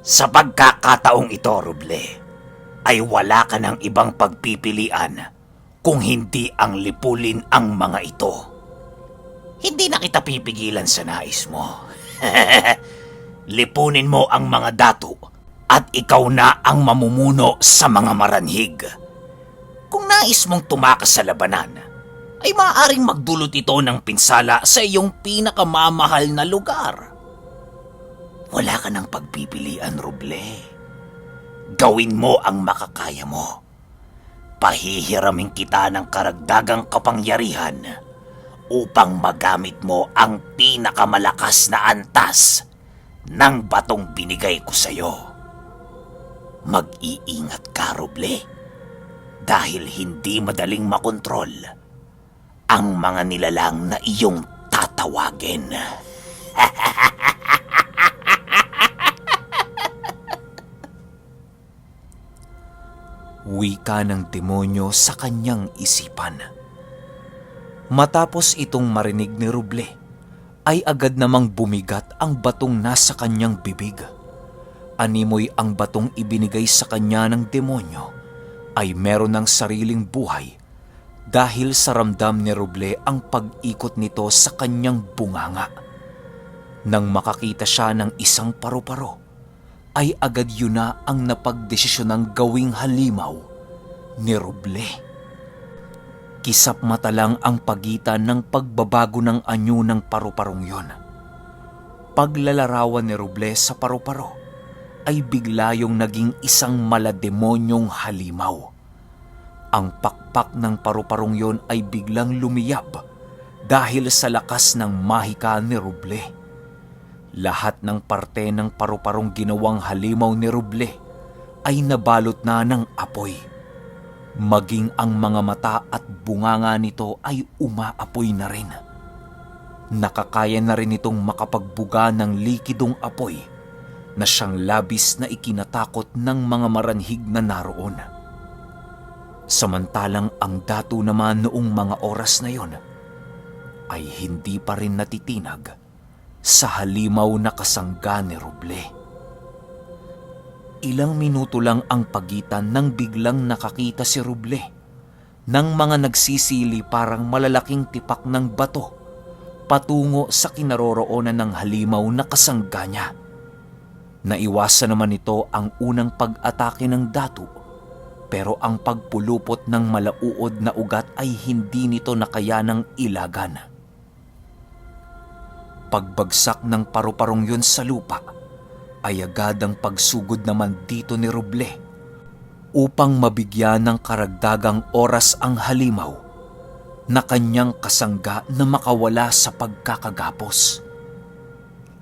Sa pagkakataong ito, Ruble, ay wala ka ng ibang pagpipilian kung hindi ang lipulin ang mga ito. Hindi na kita pipigilan sa nais mo. Lipunin mo ang mga datu at ikaw na ang mamumuno sa mga maranhig. Kung nais mong tumakas sa labanan, ay maaaring magdulot ito ng pinsala sa iyong pinakamamahal na lugar. Wala ka ng pagpipilian, Ruble. Gawin mo ang makakaya mo. Pahihiramin kita ng karagdagang kapangyarihan upang magamit mo ang pinakamalakas na antas ng batong binigay ko sa iyo. Mag-iingat ka, Ruble, dahil hindi madaling makontrol ang mga nilalang na iyong tatawagin. Wika ng demonyo sa kanyang isipan. Matapos itong marinig ni Ruble, ay agad namang bumigat ang batong nasa kanyang bibig. Animoy ang batong ibinigay sa kanya ng demonyo ay meron ng sariling buhay dahil sa ramdam ni Ruble ang pag-ikot nito sa kanyang bunganga. Nang makakita siya ng isang paru-paro, ay agad yun na ang napagdesisyonang gawing halimaw ni Ruble. Kisap mata lang ang pagitan ng pagbabago ng anyo ng paru-parong yon. Paglalarawan ni Ruble sa paru-paro ay bigla yung naging isang malademonyong halimaw. Ang pakpak ng paru-parong yon ay biglang lumiyab dahil sa lakas ng mahika ni Ruble. Lahat ng parte ng paru-parong ginawang halimaw ni Ruble ay nabalot na ng apoy. Maging ang mga mata at bunganga nito ay umaapoy na rin. Nakakaya na rin itong makapagbuga ng likidong apoy na siyang labis na ikinatakot ng mga maranhig na naroon. Samantalang ang datu naman noong mga oras na yon ay hindi pa rin natitinag sa halimaw na kasangga ni Ruble. Ilang minuto lang ang pagitan nang biglang nakakita si Ruble ng mga nagsisili parang malalaking tipak ng bato patungo sa kinaroroonan ng halimaw na kasangga niya. Naiwasan naman ito ang unang pag-atake ng datu, pero ang pagpulupot ng malauod na ugat ay hindi nito nakayanang ilagan. Pagbagsak ng paru-parong yun sa lupa, ay agad ang pagsugod naman dito ni Ruble upang mabigyan ng karagdagang oras ang halimaw na kanyang kasangga na makawala sa pagkakagapos.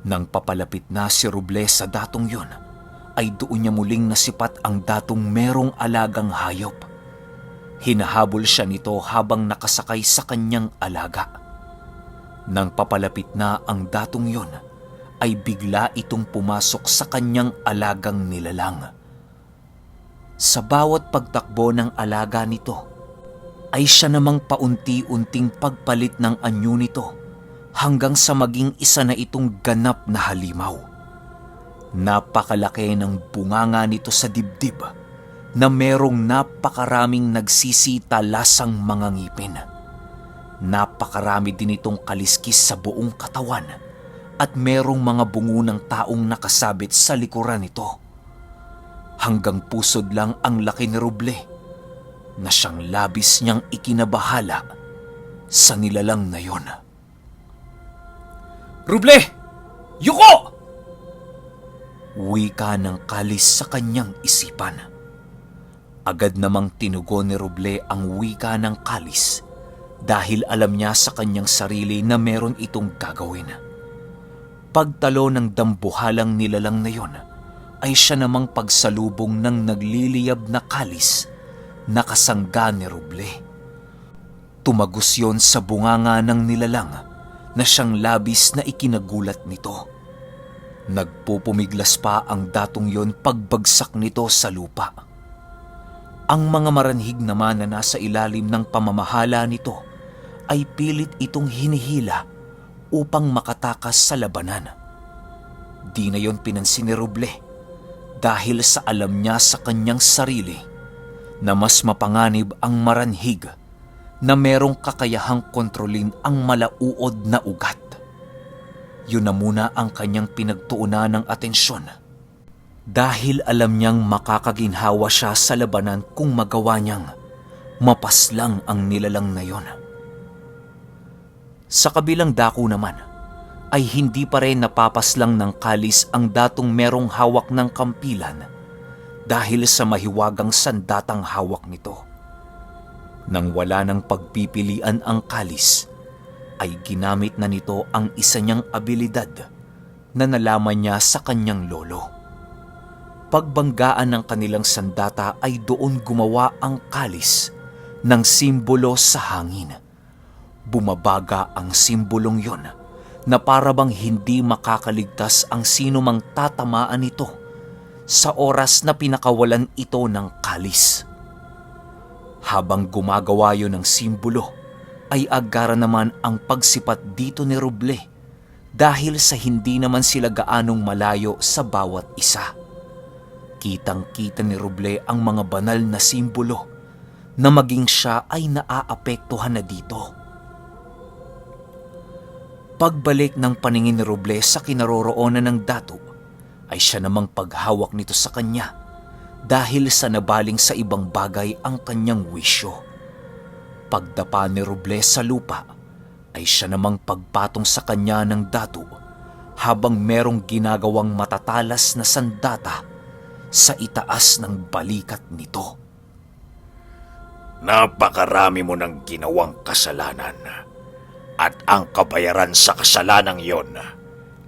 Nang papalapit na si Ruble sa datong yun, ay doon niya muling nasipat ang datong merong alagang hayop. Hinahabol siya nito habang nakasakay sa kanyang alaga. Nang papalapit na ang datong yon, ay bigla itong pumasok sa kanyang alagang nilalang. Sa bawat pagtakbo ng alaga nito, ay siya namang paunti-unting pagpalit ng anyo nito hanggang sa maging isa na itong ganap na halimaw. Napakalaki ng bunganga nito sa dibdib na merong napakaraming nagsisitalasang mga ngipin. Napakarami din itong kaliskis sa buong katawan at merong mga bungo ng taong nakasabit sa likuran nito. Hanggang pusod lang ang laki ni Ruble na siyang labis niyang ikinabahala sa nilalang na yon. "Ruble! Yuko!" Wika ng kalis sa kanyang isipan. Agad namang tinugon ni Ruble ang wika ng kalis dahil alam niya sa kanyang sarili na meron itong gagawin. Pagtalo ng dambuhalang nilalang na yon, ay siya namang pagsalubong ng nagliliyab na kalis na kasangga ni Ruble. Tumagos yon sa bunganga ng nilalang na siyang labis na ikinagulat nito. Nagpupumiglas pa ang datong yon pagbagsak nito sa lupa. Ang mga maranhig naman na nasa ilalim ng pamamahala nito ay pilit itong hinihila upang makatakas sa labanan. Di na yon pinansin ni Ruble dahil sa alam niya sa kanyang sarili na mas mapanganib ang maranhig na merong kakayahang kontrolin ang malauod na ugat. Yun na muna ang kanyang pinagtuunan ng atensyon dahil alam niyang makakaginhawa siya sa labanan kung magawa niyang mapaslang ang nilalang na yon. Sa kabilang dako naman ay hindi pa rin napapaslang ng kalis ang datong merong hawak ng kampilan dahil sa mahiwagang sandatang hawak nito. Nang wala ng pagpipilian ang kalis, ay ginamit na nito ang isa niyang abilidad na nalaman niya sa kanyang lolo. Pagbanggaan ng kanilang sandata ay doon gumawa ang kalis ng simbolo sa hangin. Bumabaga ang simbolong yon na parabang hindi makakaligtas ang sino mang tatamaan nito sa oras na pinakawalan ito ng kalis. Habang gumagawa yon ng simbolo, ay agara naman ang pagsipat dito ni Roble dahil sa hindi naman sila gaanong malayo sa bawat isa. Kitang-kita ni Roble ang mga banal na simbolo na maging siya ay naaapektuhan na dito. Pagbalik ng paningin ni Roble sa kinaroroonan ng dato, ay siya namang paghawak nito sa kanya dahil sa nabaling sa ibang bagay ang kanyang wisyo. Pagdapa ni Roble sa lupa, ay siya namang pagpatong sa kanya ng dato habang merong ginagawang matatalas na sandata sa itaas ng balikat nito. Napakarami mo ng ginawang kasalanan at ang kabayaran sa kasalanang yon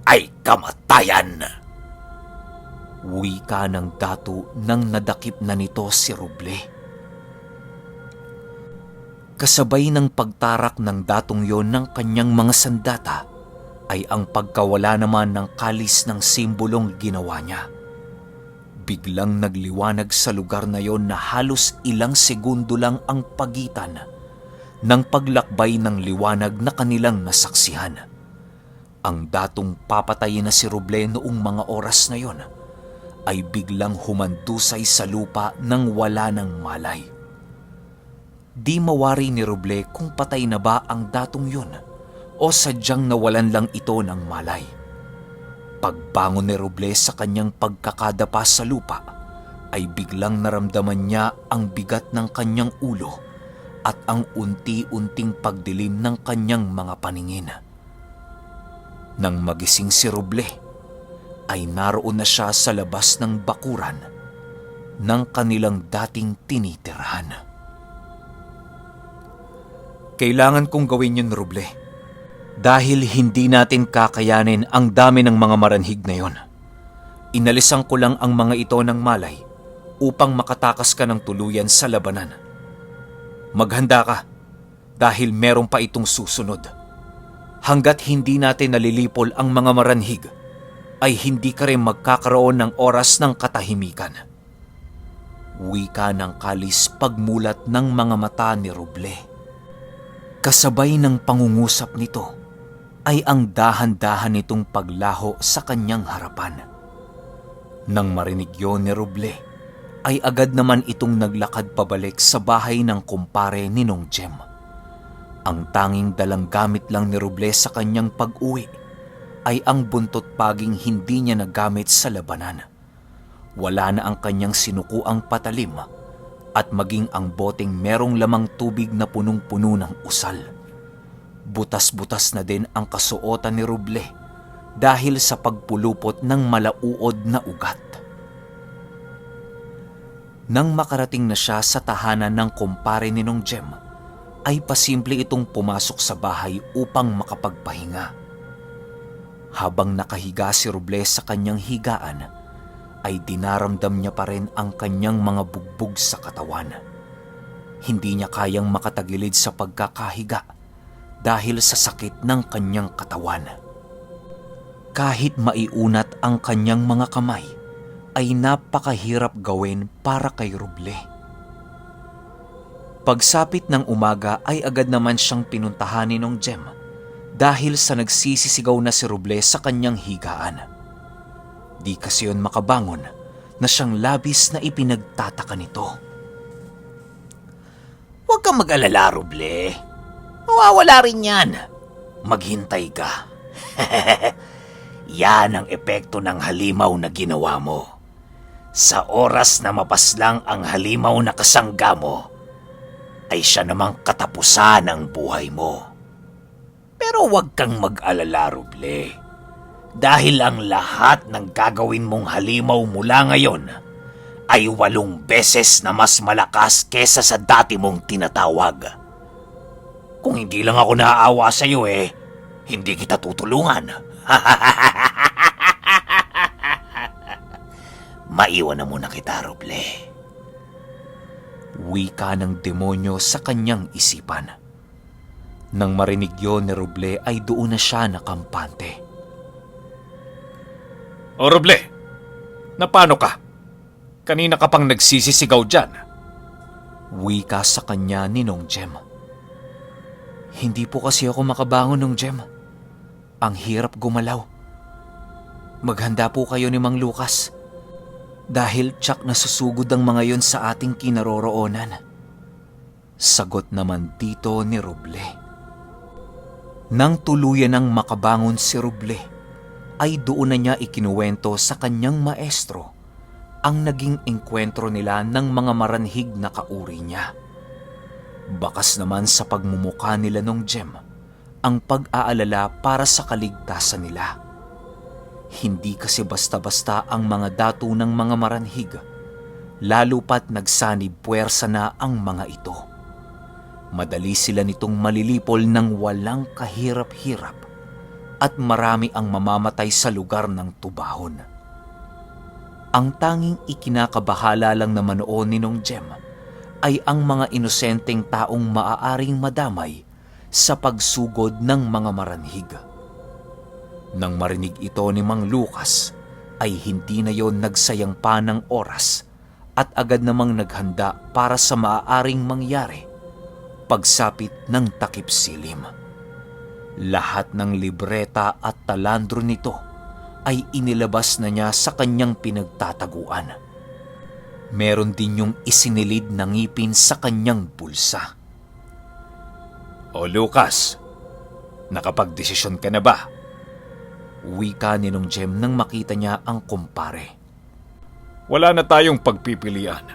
ay kamatayan. Wika ng dato nang nadakip na nito si Roble. Kasabay ng pagtarak ng datong yon ng kanyang mga sandata ay ang pagkawala naman ng kalis ng simbolong ginawa niya. Biglang nagliwanag sa lugar na yon na halos ilang segundo lang ang pagitan ng paglakbay ng liwanag na kanilang nasaksihan. Ang datong papatayin na si Roble noong mga oras na yon ay biglang humandusay sa lupa nang wala ng malay. Di mawari ni Roble kung patay na ba ang datong yon o sadyang nawalan lang ito ng malay. Pagbangon ni Roble sa kanyang pagkakadapa sa lupa, ay biglang naramdaman niya ang bigat ng kanyang ulo at ang unti-unting pagdilim ng kanyang mga paningin. Nang magising si Roble, ay naroon na siya sa labas ng bakuran ng kanilang dating tinitirhan. Kailangan kong gawin yun, Roble. Dahil hindi natin kakayanin ang dami ng mga maranhig na yon. Inalisan ko lang ang mga ito ng malay upang makatakas ka ng tuluyan sa labanan. Maghanda ka dahil meron pa itong susunod. Hanggat hindi natin nalilipol ang mga maranhig, ay hindi ka rin magkakaroon ng oras ng katahimikan. Wika ng kalis pagmulat ng mga mata ni Roble. Kasabay ng pangungusap nito ay ang dahan-dahan nitong paglaho sa kanyang harapan. Nang marinig yun ni Roble, ay agad naman itong naglakad pabalik sa bahay ng kumpare ni Nong Jem. Ang tanging dalang gamit lang ni Roble sa kanyang pag-uwi ay ang buntot paging hindi niya nagamit sa labanan. Wala na ang kanyang sinukuang patalim at maging ang boteng merong lamang tubig na punong-puno ng usal. Butas-butas na din ang kasuotan ni Roble dahil sa pagpulupot ng malauod na ugat. Nang makarating na siya sa tahanan ng kumpare ni Nong Jem, ay pasimple itong pumasok sa bahay upang makapagpahinga. Habang nakahiga si Roble sa kanyang higaan, ay dinaramdam niya pa rin ang kanyang mga bugbog sa katawan. Hindi niya kayang makatagilid sa pagkakahiga dahil sa sakit ng kanyang katawan. Kahit maiunat ang kanyang mga kamay, ay napakahirap gawin para kay Roble. Pagsapit ng umaga ay agad naman siyang pinuntahan ni Nong Jem dahil sa nagsisisigaw na si Roble sa kanyang higaan. Di kasi yun makabangon na siyang labis na ipinagtataka nito. Huwag kang mag-alala, Roble. Mawawala rin yan. Maghintay ka. Yan ang epekto ng halimaw na ginawa mo. Sa oras na mapaslang ang halimaw na kasangga mo, ay siya namang katapusan ng buhay mo. Pero huwag kang mag-alala, Roble. Dahil ang lahat ng gagawin mong halimaw mula ngayon ay 8 beses na mas malakas kesa sa dati mong tinatawag. Kung hindi lang ako naaawa sa iyo hindi kita tutulungan. Maiwan na muna kita, Roble. Wika ng demonyo sa kanyang isipan. Nang marinig yon ni Roble ay doon na siya nakampante. O Roble, napano ka? Kanina ka pang nagsisisigaw dyan. Wika sa kanya ni Nong Jem. Hindi po kasi ako makabangon, Nong Jem. Ang hirap gumalaw. Maghanda po kayo ni Mang Lucas. Dahil tsak na susugod ang mga yon sa ating kinaroroonan. Sagot naman dito ni Roble. Nang tuluyan ng makabangon si Roble, ay doon na niya ikinuwento sa kanyang maestro ang naging engkwentro nila ng mga maranhig na kauri niya. Bakas naman sa pagmumukha nila Nong Jem ang pag-aalala para sa kaligtasan nila. Hindi kasi basta-basta ang mga dato ng mga maranhig, lalo pat nagsanib puwersa na ang mga ito. Madali sila nitong malilipol ng walang kahirap-hirap at marami ang mamamatay sa lugar ng tubahon. Ang tanging ikinakabahala lang naman noon ni Nong Jem ay ang mga inosenteng taong maaaring madamay sa pagsugod ng mga maranhig. Nang marinig ito ni Mang Lucas, ay hindi na yon nagsayang pa ng oras at agad namang naghanda para sa maaaring mangyari pagsapit ng takip silim. Lahat ng libreta at talandro nito ay inilabas na niya sa kanyang pinagtataguan. Meron din yung isinilid na ngipin sa kanyang bulsa. O Lucas, nakapagdesisyon ka na ba? Wika ni Nong Jem nang makita niya ang kumpare. Wala na tayong pagpipilian.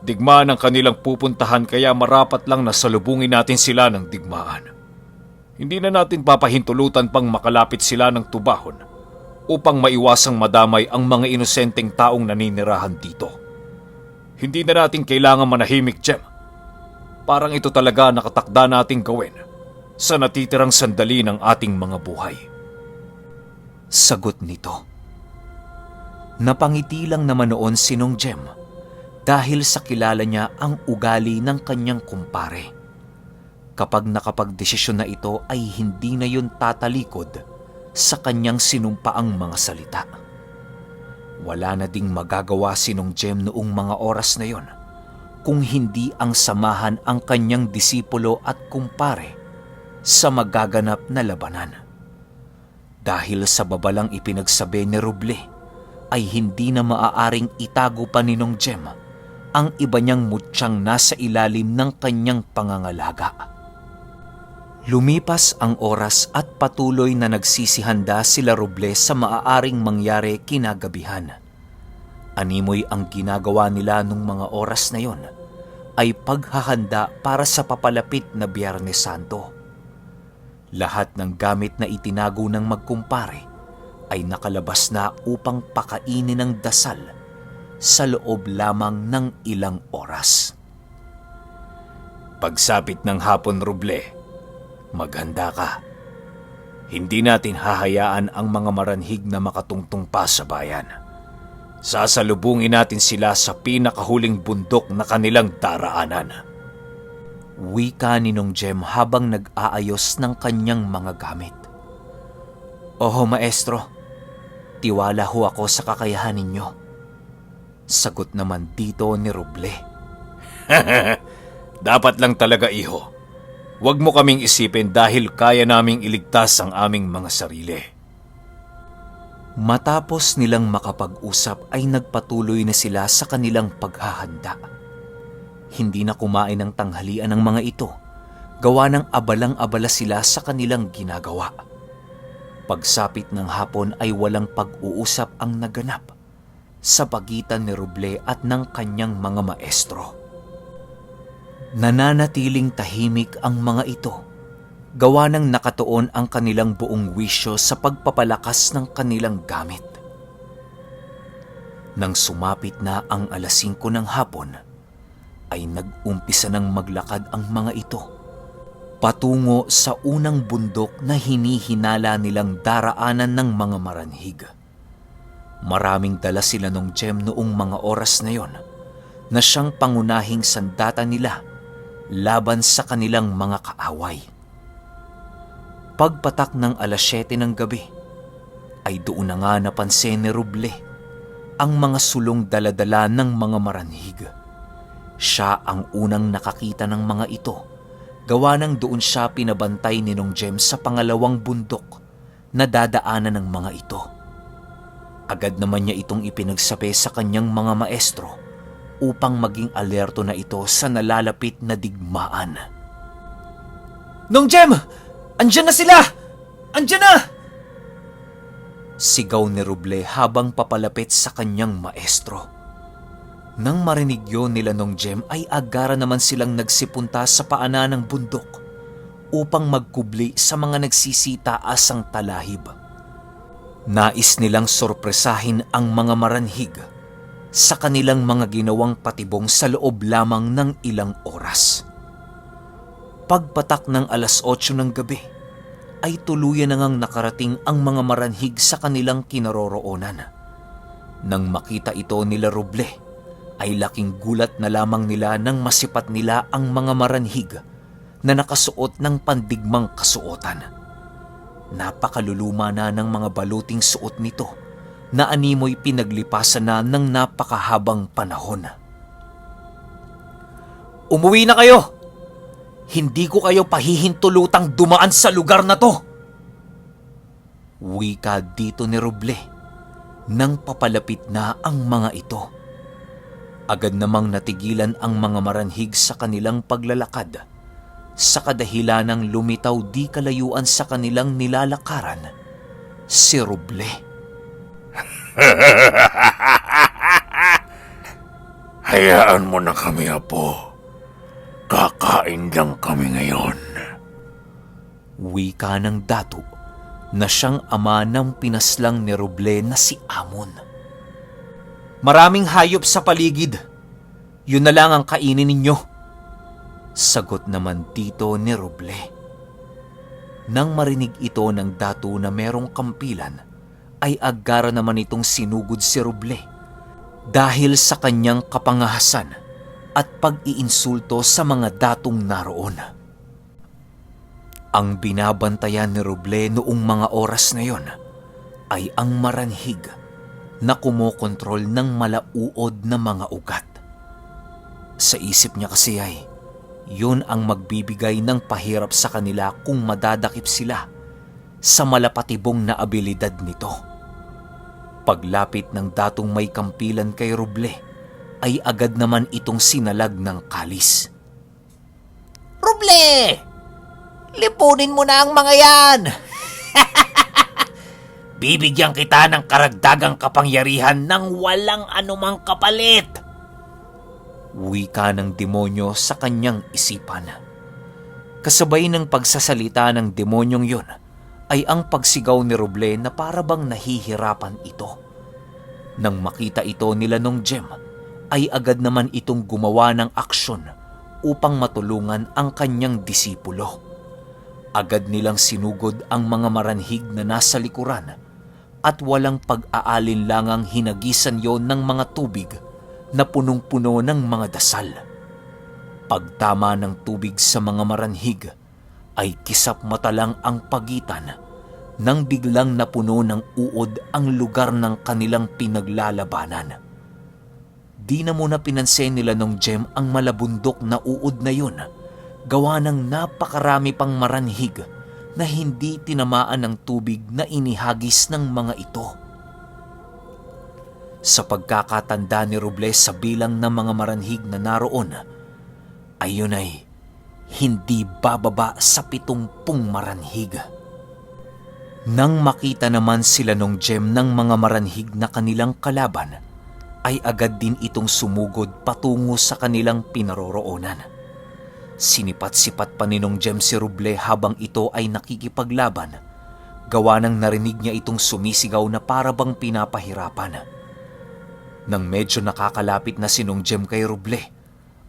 Digmaan ang kanilang pupuntahan kaya marapat lang na salubungin natin sila ng digmaan. Hindi na natin papahintulutan pang makalapit sila ng tubahon upang maiwasang madamay ang mga inosenteng taong naninirahan dito. Hindi na natin kailangan manahimik, Jem. Parang ito talaga nakatakda nating gawin sa natitirang sandali ng ating mga buhay. Sagot nito. Napangiti lang naman noon si Nong Jem dahil sa kilala niya ang ugali ng kanyang kumpare. Kapag nakapagdesisyon na ito ay hindi na yun tatalikod sa kanyang sinumpaang mga salita. Wala na ding magagawa si Nong Jem noong mga oras na yon kung hindi ang samahan ang kanyang disipulo at kumpare sa magaganap na labanan. Dahil sa babalang ipinagsabi ni Roble, ay hindi na maaaring itago pa ni Nong Jem ang iba niyang mutsyang nasa ilalim ng kanyang pangangalaga. Lumipas ang oras at patuloy na nagsisihanda sila Roble sa maaaring mangyari kinagabihan. Animoy ang ginagawa nila nung mga oras na yon ay paghahanda para sa papalapit na Biyernes Santo. Lahat ng gamit na itinago ng magkumpare ay nakalabas na upang pakainin ng dasal sa loob lamang ng ilang oras. Pagsapit ng hapon, Roble, maghanda ka. Hindi natin hahayaan ang mga maranhig na makatungtong pa sa bayan. Sasalubungin natin sila sa pinakahuling bundok na kanilang daraanan. Wika ni Nong Jem habang nag-aayos ng kanyang mga gamit. Oho, maestro. Tiwala ho ako sa kakayahan ninyo. Sagot naman dito ni Roble. Dapat lang talaga, iho. Huwag mo kaming isipin dahil kaya naming iligtas ang aming mga sarili. Matapos nilang makapag-usap ay nagpatuloy na sila sa kanilang paghahanda. Hindi na kumain ng tanghalian ng mga ito, gawa ng abalang-abala sila sa kanilang ginagawa. Pagsapit ng hapon ay walang pag-uusap ang naganap sa pagitan ni Roble at ng kanyang mga maestro. Nananatiling tahimik ang mga ito, gawa ng nakatuon ang kanilang buong wisyo sa pagpapalakas ng kanilang gamit. Nang sumapit na ang 5:00 ng hapon, ay nag-umpisa ng maglakad ang mga ito patungo sa unang bundok na hinihinala nilang daraanan ng mga maranhig. Maraming dala sila ng Jem noong mga oras na yon, na siyang pangunahing sandata nila laban sa kanilang mga kaaway. Pagpatak ng 7:00 ng gabi, ay doon na nga napansin ni Roble ang mga sulong daladala ng mga maranhig. Siya ang unang nakakita ng mga ito, gawa ng doon siya pinabantay ni Nong Jem sa pangalawang bundok na dadaanan ng mga ito. Agad naman niya itong ipinagsabi sa kanyang mga maestro upang maging alerto na ito sa nalalapit na digmaan. "Nong Jem! Andiyan na sila! Andiyan na!" Sigaw ni Roble habang papalapit sa kanyang maestro. Nang marinig yun nila Nong Jem ay agara naman silang nagsipunta sa paanan ng bundok upang magkubli sa mga nagsisitaasang talahib. Nais nilang sorpresahin ang mga maranhig sa kanilang mga ginawang patibong sa loob lamang ng ilang oras. Pagpatak ng 8:00 ng gabi, ay tuluyan na ngang nakarating ang mga maranhig sa kanilang kinaroroonan. Nang makita ito nila Roble, ay laking gulat na lamang nila nang masipat nila ang mga maranhig na nakasuot ng pandigmang kasuotan. Napakaluluma na ng mga baluting suot nito na animoy pinaglipasan na ng napakahabang panahon. "Umuwi na kayo! Hindi ko kayo pahihintulutang dumaan sa lugar na to!" Wika dito ni Roble nang papalapit na ang mga ito. Agad namang natigilan ang mga maranhig sa kanilang paglalakad sa kadahilanang lumitaw di kalayuan sa kanilang nilalakaran si Roble. Hayaan mo na kami, Apo. Kakain lang kami ngayon. Wika ng dato na siyang ama ng pinaslang ni Roble na si Amon. "Maraming hayop sa paligid. Yun na lang ang kainin ninyo," sagot naman dito ni Roble. Nang marinig ito ng dato na merong kampilan, ay agara naman itong sinugod si Roble dahil sa kanyang kapangahasan at pag-iinsulto sa mga datong naroon. Ang binabantayan ni Roble noong mga oras na yon ay ang maranhig na kumokontrol ng malauod na mga ugat. Sa isip niya kasi ay yun ang magbibigay ng pahirap sa kanila kung madadakip sila sa malapatibong na abilidad nito. Paglapit ng datong may kampilan kay Roble, ay agad naman itong sinalag ng kalis. Roble! Lipunin mo na ang mga yan! Bibigyan kita ng karagdagang kapangyarihan ng walang anumang kapalit! Wika ng demonyo sa kanyang isipan. Kasabay ng pagsasalita ng demonyong yun, ay ang pagsigaw ni Roble na parabang nahihirapan ito. Nang makita ito nila Nong Jem, ay agad naman itong gumawa ng aksyon upang matulungan ang kanyang disipulo. Agad nilang sinugod ang mga maranhig na nasa likuran at walang pag-aalinlangang hinagisan yon ng mga tubig na punong-puno ng mga dasal. Pagtama ng tubig sa mga maranhig, ay kisap mata lang ang pagitan nang biglang napuno ng uod ang lugar ng kanilang pinaglalabanan. Di na muna pinansin nila Nong Jem ang malabundok na uod na yun, gawa ng napakarami pang maranhig na hindi tinamaan ng tubig na inihagis ng mga ito. Sa pagkakatanda ni Roble sa bilang ng mga maranhig na naroon, ayun ay hindi bababa sa 70 maranhig. Nang makita naman sila nung Jem ng mga maranhig na kanilang kalaban, ay agad din itong sumugod patungo sa kanilang pinaroroonan. Sinipat-sipat pa ni nung Jem si Roble habang ito ay nakikipaglaban, gawa nang narinig niya itong sumisigaw na para bang pinapahirapan. Nang medyo nakakalapit na si nung Jem kay Roble,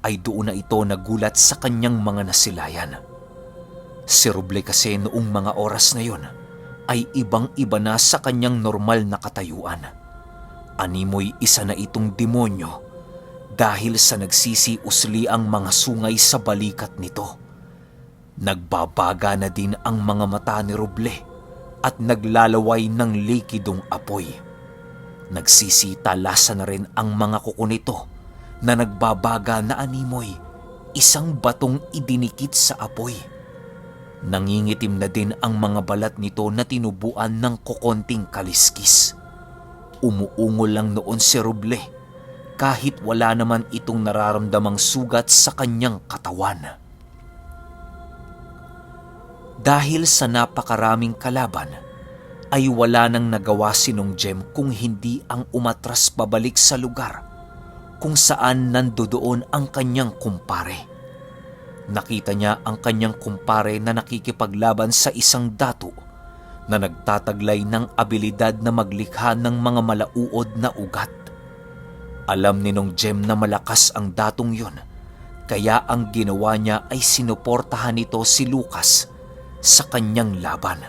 ay doon na ito nagulat sa kanyang mga nasilayan. Si Roble kasi noong mga oras na yon ay ibang-iba na sa kanyang normal na katayuan. Animoy isa na itong demonyo dahil sa nagsisiusli ang mga sungay sa balikat nito. Nagbabaga na din ang mga mata ni Roble at naglalaway ng likidong apoy. Nagsisitala na rin ang mga kuko nito na nagbabaga na animoy isang batong idinikit sa apoy. Nangingitim na din ang mga balat nito na tinubuan ng kukonting kaliskis. Umuungol lang noon si Roble kahit wala naman itong nararamdamang sugat sa kanyang katawan. Dahil sa napakaraming kalaban, ay wala nang nagawa si nung Jem kung hindi ang umatras pabalik sa lugar kung saan nandoon ang kanyang kumpare. Nakita niya ang kanyang kumpare na nakikipaglaban sa isang dato na nagtataglay ng abilidad na maglikha ng mga malauod na ugat. Alam ni nung Jem na malakas ang datong yon, kaya ang ginawa niya ay sinuportahan nito si Lucas sa kanyang laban.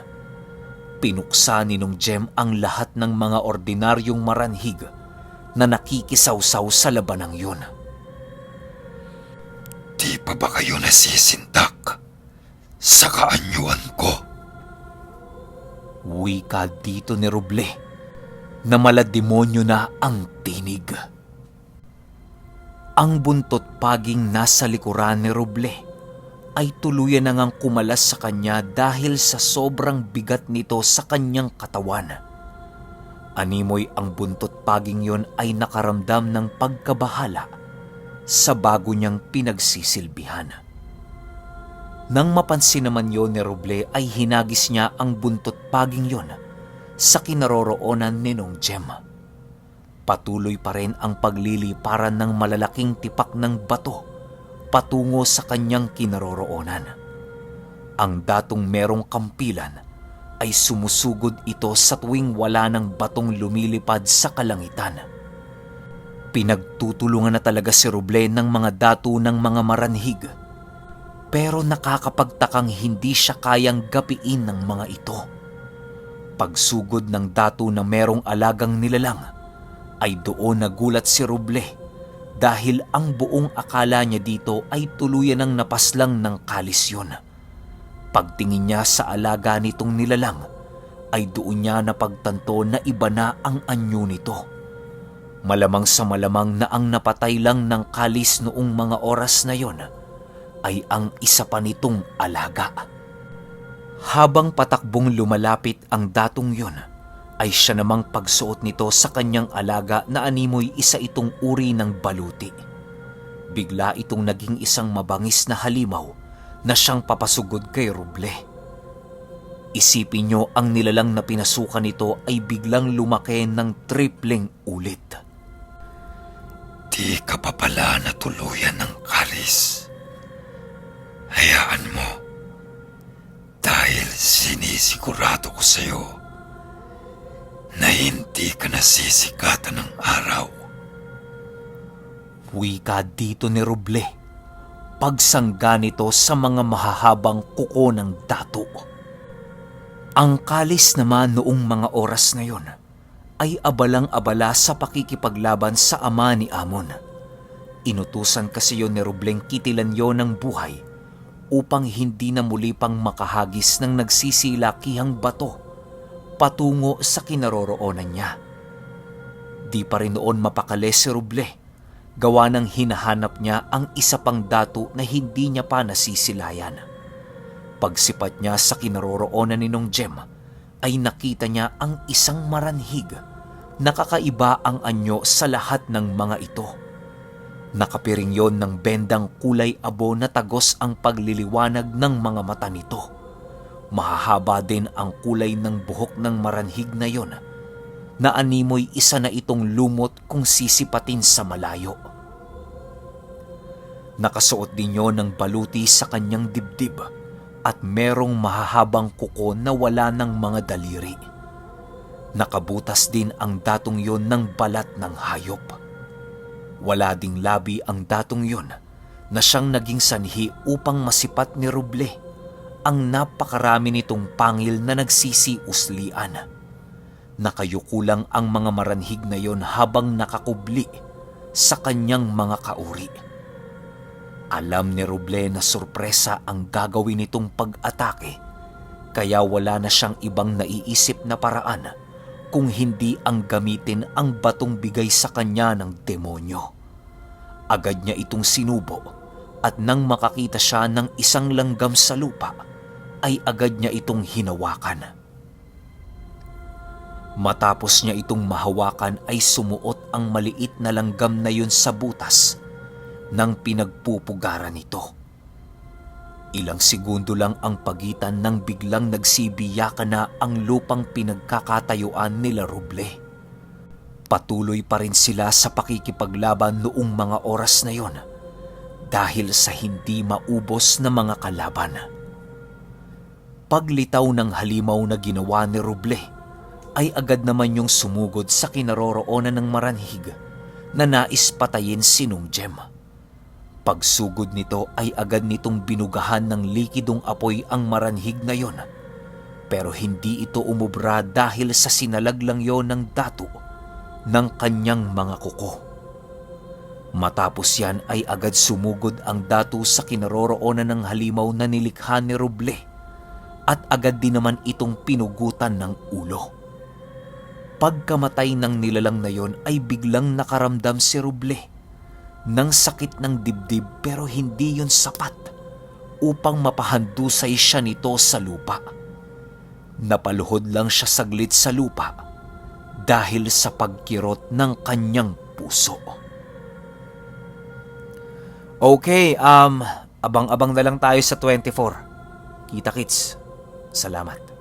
Pinuksa ni nung Jem ang lahat ng mga ordinaryong maranhig na nakikisawsaw sa labanang yon. Di pa ba kayo nasisindak sa kaanyuan ko? Wika dito ni Roble na malademonyo na ang tinig. Ang buntot paging nasa likuran ni Roble ay tuluyan na ngang kumalas sa kanya dahil sa sobrang bigat nito sa kanyang katawan. Animoy ang buntot paging yon ay nakaramdam ng pagkabahala sa bago niyang pinagsisilbihan. Nang mapansin naman yon ni Roble ay hinagis niya ang buntot paging yon sa kinaroroonan ni nung Jem. Patuloy pa rin ang pagliliparan ng malalaking tipak ng bato patungo sa kanyang kinaroroonan. Ang datong merong kampilan ay sumusugod ito sa tuwing wala ng batong lumilipad sa kalangitan. Pinagtutulungan na talaga si Roble ng mga dato ng mga maranhig, pero nakakapagtakang hindi siya kayang gapiin ng mga ito. Pagsugod ng dato na merong alagang nilalang, ay doon nagulat si Roble dahil ang buong akala niya dito ay tuluyan ng napaslang ng kalisyon. Pagtingin niya sa alaga nitong nilalang, ay doon niya napagtanto na iba na ang anyo nito. Malamang sa malamang na ang napatay lang ng kalis noong mga oras na yon ay ang isa pa nitong alaga. Habang patakbong lumalapit ang datong yon, ay siya namang pagsuot nito sa kanyang alaga na animoy isa itong uri ng baluti. Bigla itong naging isang mabangis na halimaw na siyang papasugod kay Roble. Isipin niyo ang nilalang na pinasukan nito ay biglang lumaki ng tripleng ulit. Di ka pa pala natuluyan ng kalis. Hayaan mo. Dahil sinisigurado ko sa'yo na hindi ka nasisikatan ng araw. Wika dito ni Roble, pagsangga nito sa mga mahahabang kuko ng dato. Ang kalis naman noong mga oras na yon ay abalang-abala sa pakikipaglaban sa ama ni Amon. Inutusan kasi yon ni Robleng kitilan yon ng buhay upang hindi na muli pang makahagis ng nagsisilakihang bato patungo sa kinaroroonan niya. Di pa rin noon mapakali si Roble, gawa ng hinahanap niya ang isa pang dato na hindi niya pa nasisilayan. Pagsipat niya sa kinaroroonan ni nung Jem, ay nakita niya ang isang maranhig Nakakaiba ang anyo sa lahat ng mga ito. Nakapiring yon ng bendang kulay abo na tagos ang pagliliwanag ng mga mata nito. Mahahaba din ang kulay ng buhok ng maranhig na yon, na animoy isa na itong lumot kung sisipatin sa malayo. Nakasuot din yon ng baluti sa kanyang dibdib at merong mahahabang kuko na wala ng mga daliri. Nakabutas din ang datong yon ng balat ng hayop. Wala ding labi ang datong yon na siyang naging sanhi upang masipat ni Roble ang napakarami nitong pangil na nagsisiuslian. Nakayuko lang ang mga maranhig na yon habang nakakubli sa kanyang mga kauri. Alam ni Roble na sorpresa ang gagawin nitong pag-atake, kaya wala na siyang ibang naiisip na paraan kung hindi ang gamitin ang batong bigay sa kanya ng demonyo. Agad niya itong sinubo at nang makakita siya ng isang langgam sa lupa, ay agad niya itong hinawakan. Matapos niya itong mahawakan ay sumuot ang maliit na langgam na yun sa butas ng pinagpupugaran nito. Ilang segundo lang ang pagitan nang biglang nagsibiyakan na ang lupang pinagkakatayuan nila Roble. Patuloy pa rin sila sa pakikipaglaban noong mga oras na yon dahil sa hindi maubos na mga kalaban. Paglitaw ng halimaw na ginawa ni Roble ay agad naman yung sumugod sa kinaroroonan ng maranhig na nais patayin si Nungjem. Pagsugod nito ay agad nitong binugahan ng likidong apoy ang maranhig na yon, pero hindi ito umubra dahil sa sinalaglang yon ng dato ng kanyang mga kuko. Matapos yan ay agad sumugod ang dato sa kinaroroonan ng halimaw na nilikha ni Roble at agad din naman itong pinugutan ng ulo. Pagkamatay ng nilalang na yon ay biglang nakaramdam si Roble ng sakit ng dibdib, pero hindi yon sapat upang mapahandusay siya nito sa lupa. Napaluhod lang siya saglit sa lupa dahil sa pagkirot ng kanyang puso. Okay, abang-abang na lang tayo sa 24. Kita-kits. Salamat.